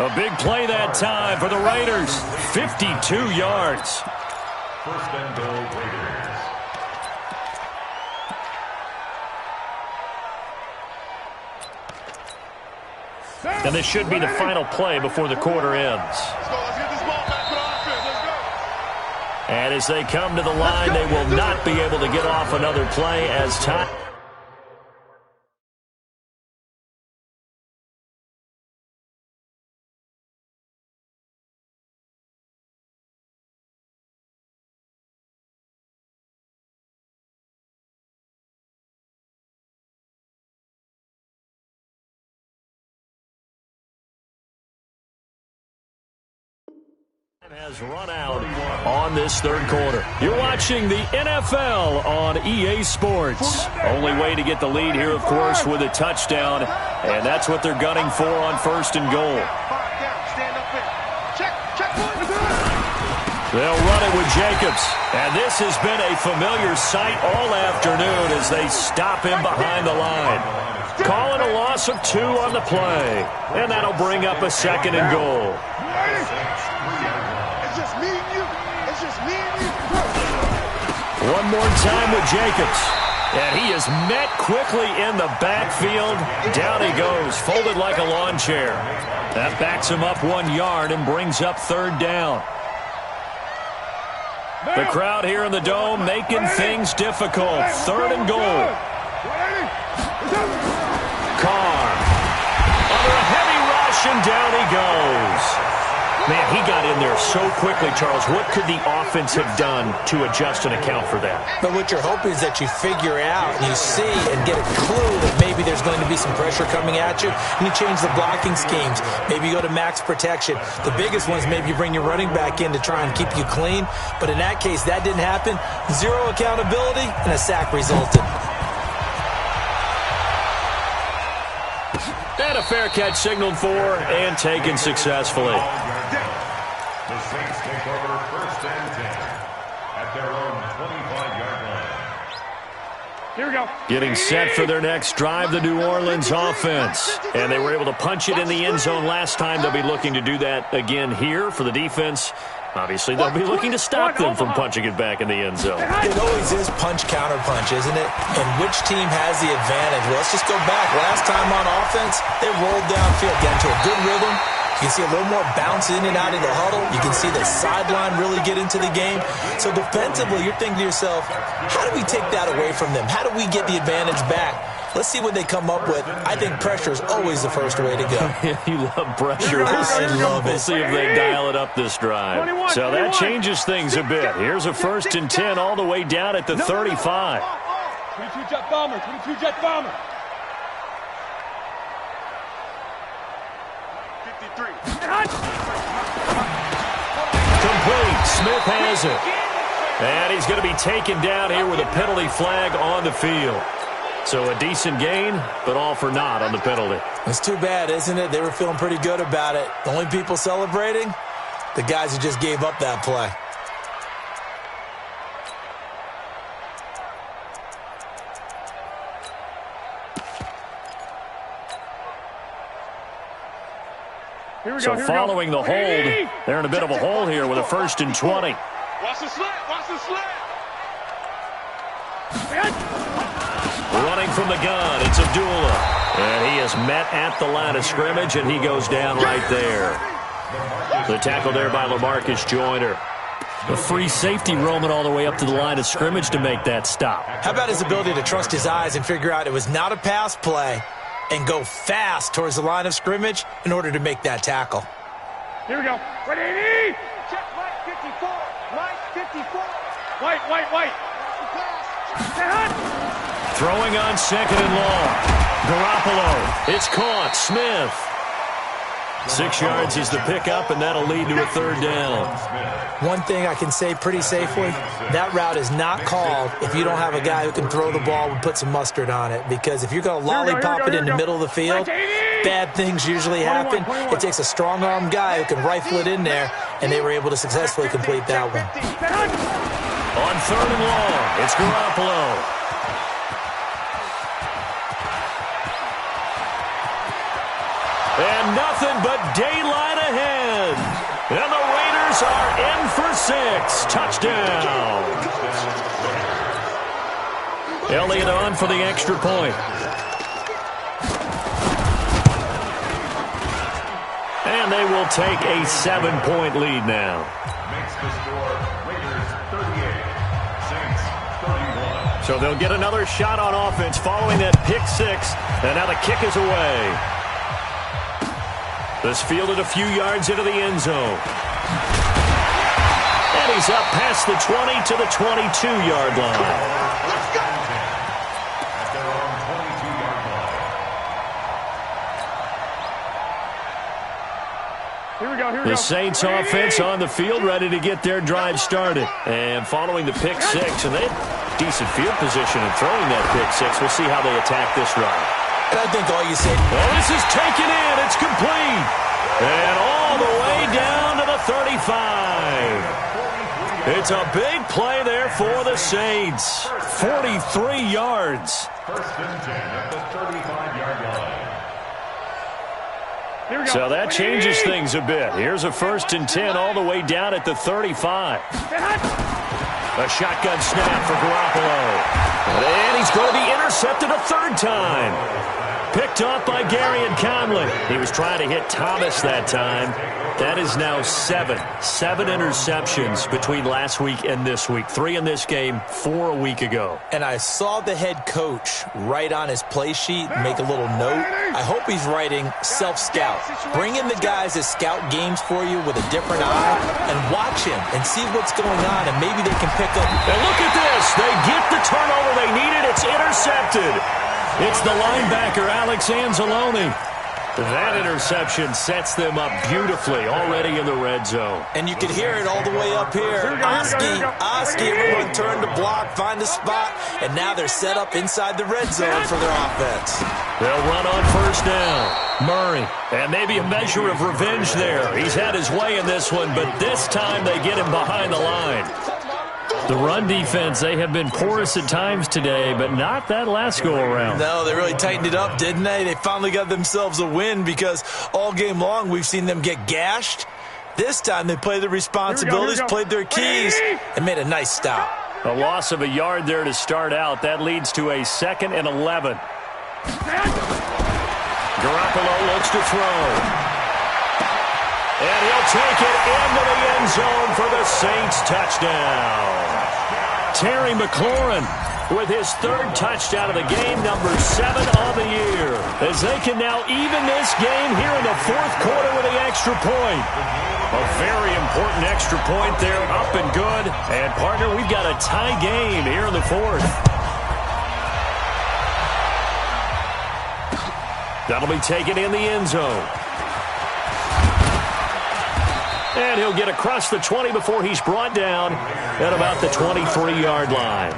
A big play that time for the Raiders. 52 yards. 1st and goal, Raiders. And this should be the final play before the quarter ends. Let's get this ball back for the offense. Let's go. And as they come to the line, they will not be able to get off another play as time. Has run out on this 3rd quarter. You're watching the NFL on EA Sports. Only way to get the lead here, of course, with a touchdown, and that's what they're gunning for on 1st and goal. They'll run it with Jacobs, and this has been a familiar sight all afternoon as they stop him behind the line. Calling a loss of 2 on the play, and that'll bring up a 2nd and goal. One more time with Jacobs. And he is met quickly in the backfield. Down he goes, folded like a lawn chair. That backs him up 1 yard and brings up 3rd down. The crowd here in the Dome making things difficult. 3rd and goal. Carr. Under a heavy rush, and down he goes. Man, he got in there so quickly, Charles. What could the offense have done to adjust and account for that? But what you're hoping is that you figure out, and you see and get a clue that maybe there's going to be some pressure coming at you, and you change the blocking schemes. Maybe you go to max protection. The biggest one is maybe you bring your running back in to try and keep you clean. But in that case, that didn't happen. 0 accountability, and a sack resulted. And a fair catch signaled for and taken successfully. The Saints take over 1st and 10 at their own 25-yard line. Here we go. Getting set for their next drive, the New Orleans offense. And they were able to punch it in the end zone last time. They'll be looking to do that again here for the defense. Obviously, they'll be looking to stop them from punching it back in the end zone. It always is punch-counter-punch, isn't it? And which team has the advantage? Well, let's just go back. Last time on offense, they rolled downfield, got into a good rhythm. You can see a little more bounce in and out of the huddle. You can see the sideline really get into the game. So defensively, you're thinking to yourself, how do we take that away from them? How do we get the advantage back? Let's see what they come up with. I think pressure is always the first way to go. You love pressure. We'll see if they dial it up this drive. So that changes things a bit. Here's a 1st and 10 all the way down at the 35. 22 jet bomber, 22 jet bomber. 53. Complete. Smith has it. And he's going to be taken down here with a penalty flag on the field. So a decent gain, but all for naught on the penalty. It's too bad, isn't it? They were feeling pretty good about it. The only people celebrating, the guys who just gave up that play. So following the hold, they're in a bit of a hole here with a 1st and 20. Watch the slant, watch the slant. Running from the gun, it's Abdullah. And he is met at the line of scrimmage, and he goes down right there. The tackle there by LaMarcus Joyner. A free safety roaming all the way up to the line of scrimmage to make that stop. How about his ability to trust his eyes and figure out it was not a pass play and go fast towards the line of scrimmage in order to make that tackle? Here we go. Ready? Check Mike 54. Mike 54. White. Throwing on 2nd and long. Garoppolo. It's caught. Smith. 6 yards is the pickup, and that'll lead to a 3rd down. One thing I can say pretty safely, that route is not called if you don't have a guy who can throw the ball and put some mustard on it. Because if you're going to lollipop it in the middle of the field, bad things usually happen. It takes a strong-armed guy who can rifle it in there, and they were able to successfully complete that one. On 3rd and long, it's Garoppolo. And nothing but daylight ahead. And the Raiders are in for 6. Touchdown. Elliott on for the extra point. And they will take a 7-point lead now. Makes the score Raiders 38, Saints 31. So they'll get another shot on offense following that pick 6. And now the kick is away. This fielded a few yards into the end zone. And he's up past the 20 to the 22-yard line. At their own 22-yard line. Here we go. The Saints offense on the field, ready to get their drive started. And following the pick 6, and they had decent field position in throwing that pick 6. We'll see how they attack this drive. And I think all you said... Oh, this is taken in. It's complete. And all the way down to the 35. It's a big play there for the Saints. 43 yards. 1st and 10 at the 35-yard line. So that changes things a bit. Here's a 1st and 10 all the way down at the 35. A shotgun snap for Garoppolo. And he's going to be intercepted a 3rd time. Picked off by Gary and Conley. He was trying to hit Thomas that time. That is now 7 interceptions between last week and this week. 3 in this game, 4 a week ago. And I saw the head coach write on his play sheet, make a little note. I hope he's writing self-scout. Bring in the guys that scout games for you with a different eye and watch him and see what's going on, and maybe they can pick up. And look at this. They get the turnover they needed. It's intercepted. It's the linebacker, Alex Anzalone. That interception sets them up beautifully already in the red zone. And you can hear it all the way up here. Oski, everyone turned to block, find a spot, and now they're set up inside the red zone for their offense. They'll run on 1st down. Murray, and maybe a measure of revenge there. He's had his way in this one, but this time they get him behind the line. The run defense, they have been porous at times today, but not that last go-around. No, they really tightened it up, didn't they? They finally got themselves a win because all game long we've seen them get gashed This time they played their responsibilities, played their keys, and made a nice stop. A loss of a yard there to start out. That leads to a 2nd and 11. Garoppolo looks to throw. And he'll take it into the end zone for the Saints touchdown. Terry McLaurin with his 3rd touchdown of the game, number 7 on the year. As they can now even this game here in the 4th quarter with the extra point. A very important extra point there, up and good. And, partner, we've got a tie game here in the 4th. That'll be taken in the end zone. And he'll get across the 20 before he's brought down at about the 23-yard line.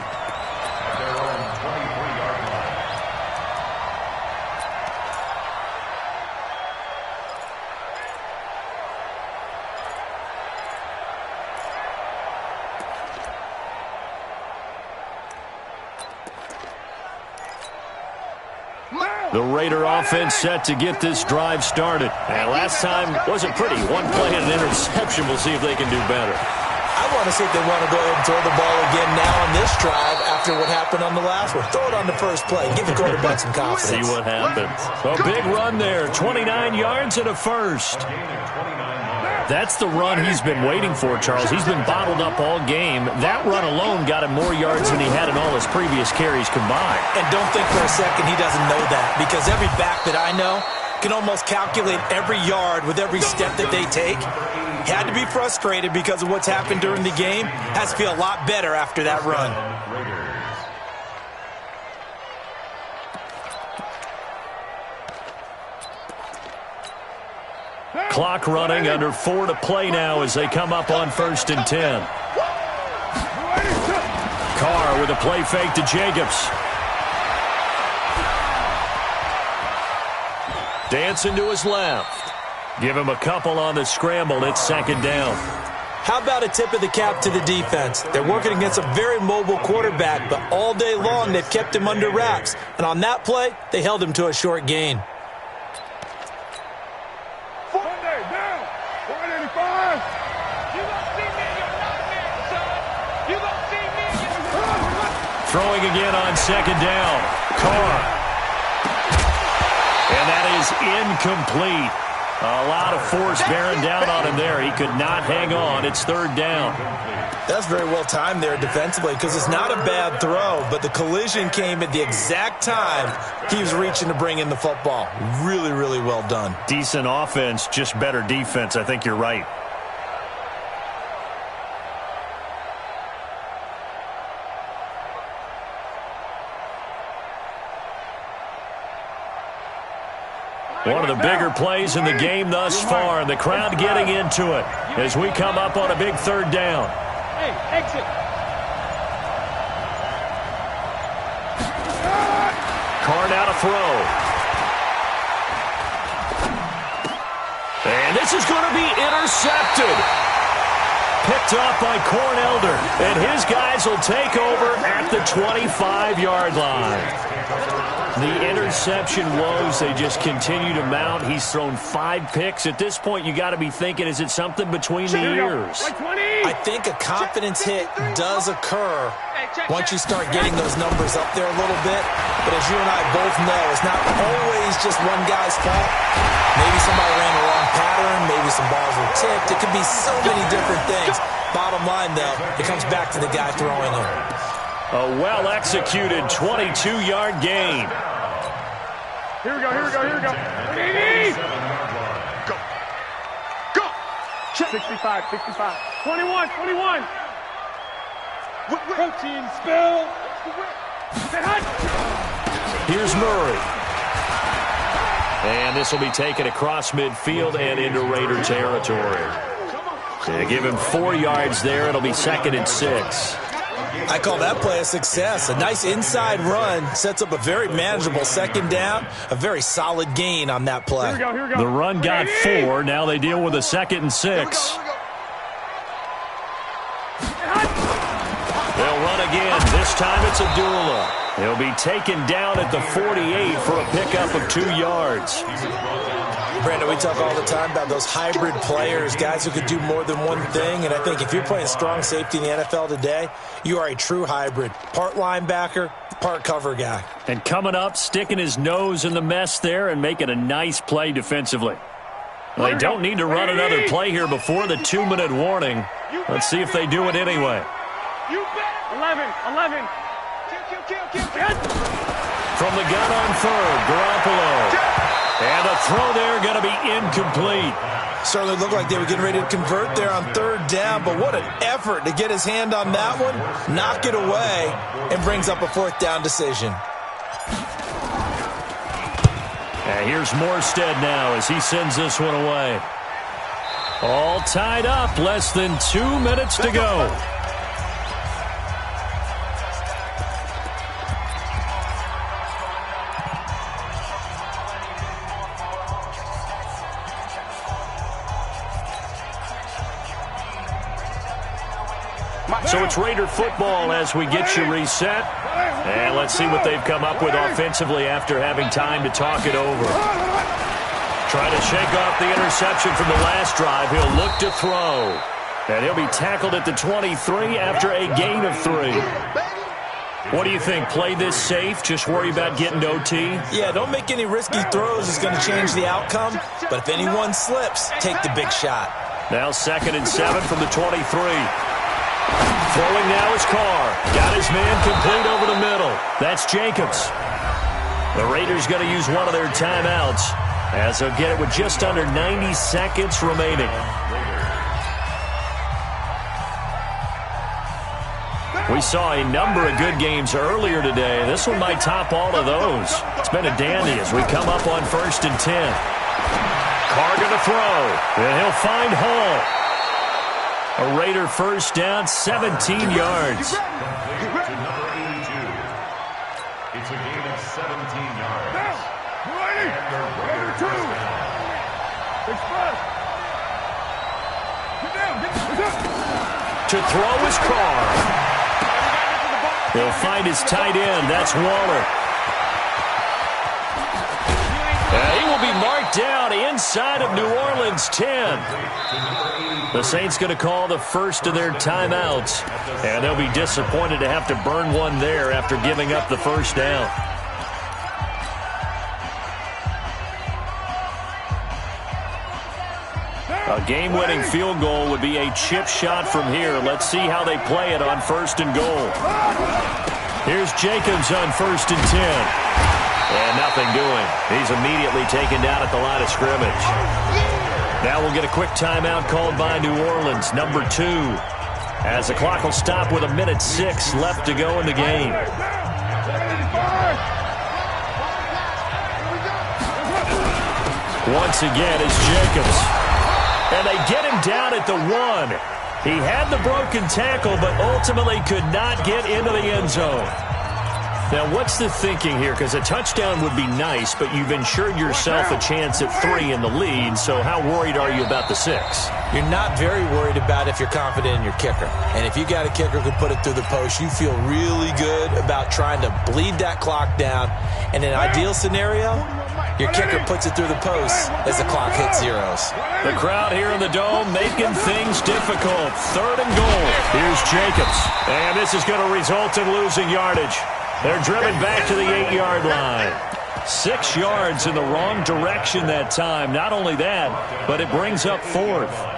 The Raider offense set to get this drive started. And last time wasn't pretty. One play and an interception. We'll see if they can do better. I want to see if they want to go ahead and throw the ball again now on this drive after what happened on the last one. Throw it on the first play. Give the quarterback some confidence. See what happens. A big run there. 29 yards and a first. That's the run he's been waiting for, Charles. He's been bottled up all game. That run alone got him more yards than he had in all his previous carries combined. And don't think for a second he doesn't know that, because every back that I know can almost calculate every yard with every step that they take. He had to be frustrated because of what's happened during the game. Has to feel a lot better after that run. Clock running, under 4 to play now as they come up on 1st and 10. Carr with a play fake to Jacobs. Dancing to his left. Give him a couple on the scramble. It's 2nd down. How about a tip of the cap to the defense? They're working against a very mobile quarterback, but all day long they've kept him under wraps. And on that play, they held him to a short gain. Throwing again on 2nd down. Carr. And that is incomplete. A lot of force bearing down on him there. He could not hang on. It's 3rd down. That's very well timed there defensively, because it's not a bad throw, but the collision came at the exact time he was reaching to bring in the football. Really, really well done. Decent offense, just better defense. I think you're right. One of the bigger plays in the game thus far, and the crowd getting into it as we come up on a big 3rd down. Hey, exit. Carr now to throw. And this is going to be intercepted. Picked up by Cornelder, and his guys will take over at the 25-yard line. The interception woes, they just continue to mount. He's thrown 5 picks. At this point, you got to be thinking, is it something between the ears? I think a confidence hit does occur once you start getting those numbers up there a little bit. But as you and I both know, it's not always just one guy's fault. Maybe somebody ran the wrong pattern. Maybe some balls were tipped. It could be so many different things. Bottom line, though, it comes back to the guy throwing them. A well-executed 22-yard gain. Here we go, here we go, here we go. Go. Go. 65, 65. 21, 21. Protein spill. Here's Murray. And this will be taken across midfield and into Raider territory. They give him 4 yards there. It'll be 2nd and 6. I call that play a success. A nice inside run sets up a very manageable 2nd down. A very solid gain on that play. Here we go, here we go. The run got 4. Now they deal with a 2nd and 6. They'll run again. This time it's Abdullah. He'll be taken down at the 48 for a pickup of 2 yards. Brandon, we talk all the time about those hybrid players, guys who could do more than one thing. And I think if you're playing strong safety in the NFL today, you are a true hybrid. Part linebacker, part cover guy. And coming up, sticking his nose in the mess there and making a nice play defensively. Well, they don't need to run another play here before the 2-minute warning. Let's see if they do it anyway. 11. From the gun on third, Garoppolo. And a throw there going to be incomplete. Certainly looked like they were getting ready to convert there on third down, but what an effort to get his hand on that one, knock it away, and brings up a fourth down decision. And here's Morstead now as he sends this one away. All tied up, less than 2 minutes to go. So it's Raider football as we get you reset. And let's see what they've come up with offensively after having time to talk it over. Trying to shake off the interception from the last drive. He'll look to throw. And he'll be tackled at the 23 after a gain of 3. What do you think? Play this safe? Just worry about getting to OT? Yeah, don't make any risky throws. It's going to change the outcome. But if anyone slips, take the big shot. Now 2nd and 7 from the 23. Throwing now is Carr. Got his man complete over the middle. That's Jacobs. The Raiders going to use one of their timeouts as they'll get it with just under 90 seconds remaining. We saw a number of good games earlier today. This one might top all of those. It's been a dandy as we come up on 1st and 10. Carr going to throw. And he'll find Hall. A Raider first down, 17 yards. It's a gain of 17 yards. Raider 2. Express. Get down. To throw is Carr. He'll find his tight end. That's Waller. He will be marked down inside of New Orleans 10. The Saints going to call the first of their timeouts, and they'll be disappointed to have to burn one there after giving up the first down. A game-winning field goal would be a chip shot from here. Let's see how they play it on 1st and goal. Here's Jacobs on 1st and 10. And nothing doing. He's immediately taken down at the line of scrimmage. Now we'll get a quick timeout called by New Orleans, number 2. As the clock will stop with 1:06 left to go in the game. Once again, it's Jacobs. And they get him down at the 1. He had the broken tackle, but ultimately could not get into the end zone. Now, what's the thinking here? Because a touchdown would be nice, but you've ensured yourself a chance at 3 in the lead, so how worried are you about the 6? You're not very worried about if you're confident in your kicker. And if you got a kicker who can put it through the post, you feel really good about trying to bleed that clock down. In an ideal scenario, your kicker puts it through the post as the clock hits zeros. The crowd here in the Dome making things difficult. 3rd and goal. Here's Jacobs. And this is going to result in losing yardage. They're driven back to the 8-yard line. 6 yards in the wrong direction that time. Not only that, but it brings up 4th.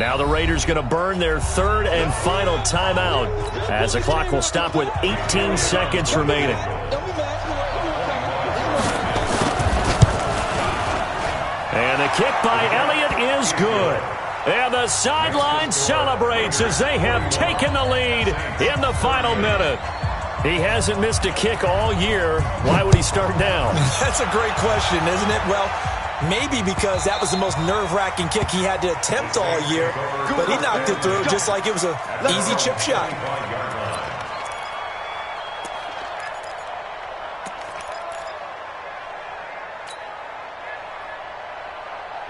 Now the Raiders going to burn their 3rd and final timeout as the clock will stop with 18 seconds remaining. And the kick by Elliott is good. And the sideline celebrates as they have taken the lead in the final minute. He hasn't missed a kick all year. Why would he start now? That's a great question, isn't it? Well, maybe because that was the most nerve-wracking kick he had to attempt all year, but he knocked it through just like it was an easy chip shot.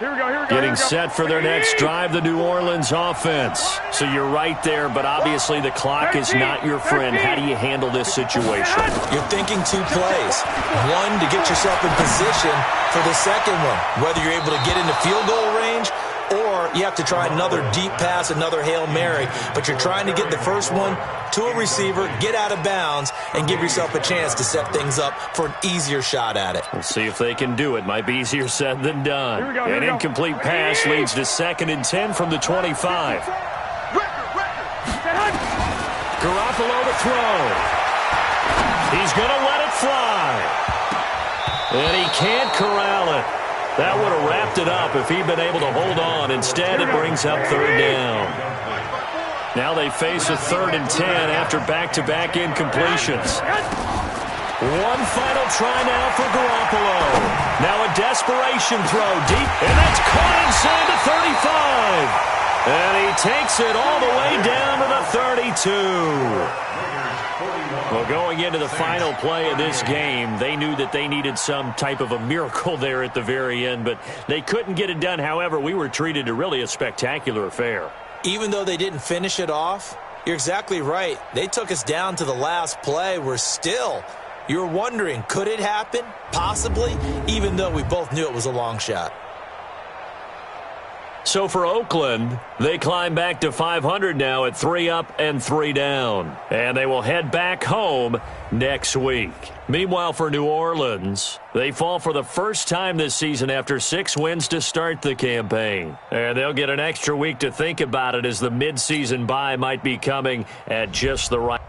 Here we go, here we go. Getting set for their next drive, the New Orleans offense. So you're right there, but obviously the clock is not your friend. How do you handle this situation? You're thinking 2 plays. One, to get yourself in position for the second one, whether you're able to get into field goal range or you have to try another deep pass, another Hail Mary. But you're trying to get the first one to a receiver, get out of bounds, and give yourself a chance to set things up for an easier shot at it. We'll see if they can do it. Might be easier said than done. An incomplete pass leads to 2nd and 10 from the 25. Garoppolo to throw. He's going to let it fly. And he can't corral it. That would have wrapped it up if he'd been able to hold on. Instead, it brings up 3rd down. Now they face a 3rd and 10 after back-to-back incompletions. One final try now for Garoppolo. Now a desperation throw deep, and that's caught inside the 35. And he takes it all the way down to the 32. Well, going into the final play of this game, they knew that they needed some type of a miracle there at the very end, but they couldn't get it done. However, we were treated to really a spectacular affair. Even though they didn't finish it off, you're exactly right. They took us down to the last play. You're wondering, could it happen? Possibly, even though we both knew it was a long shot. So for Oakland, they climb back to 500 now at 3 up and 3 down. And they will head back home next week. Meanwhile, for New Orleans, they fall for the first time this season after 6 wins to start the campaign. And they'll get an extra week to think about it as the midseason bye might be coming at just the right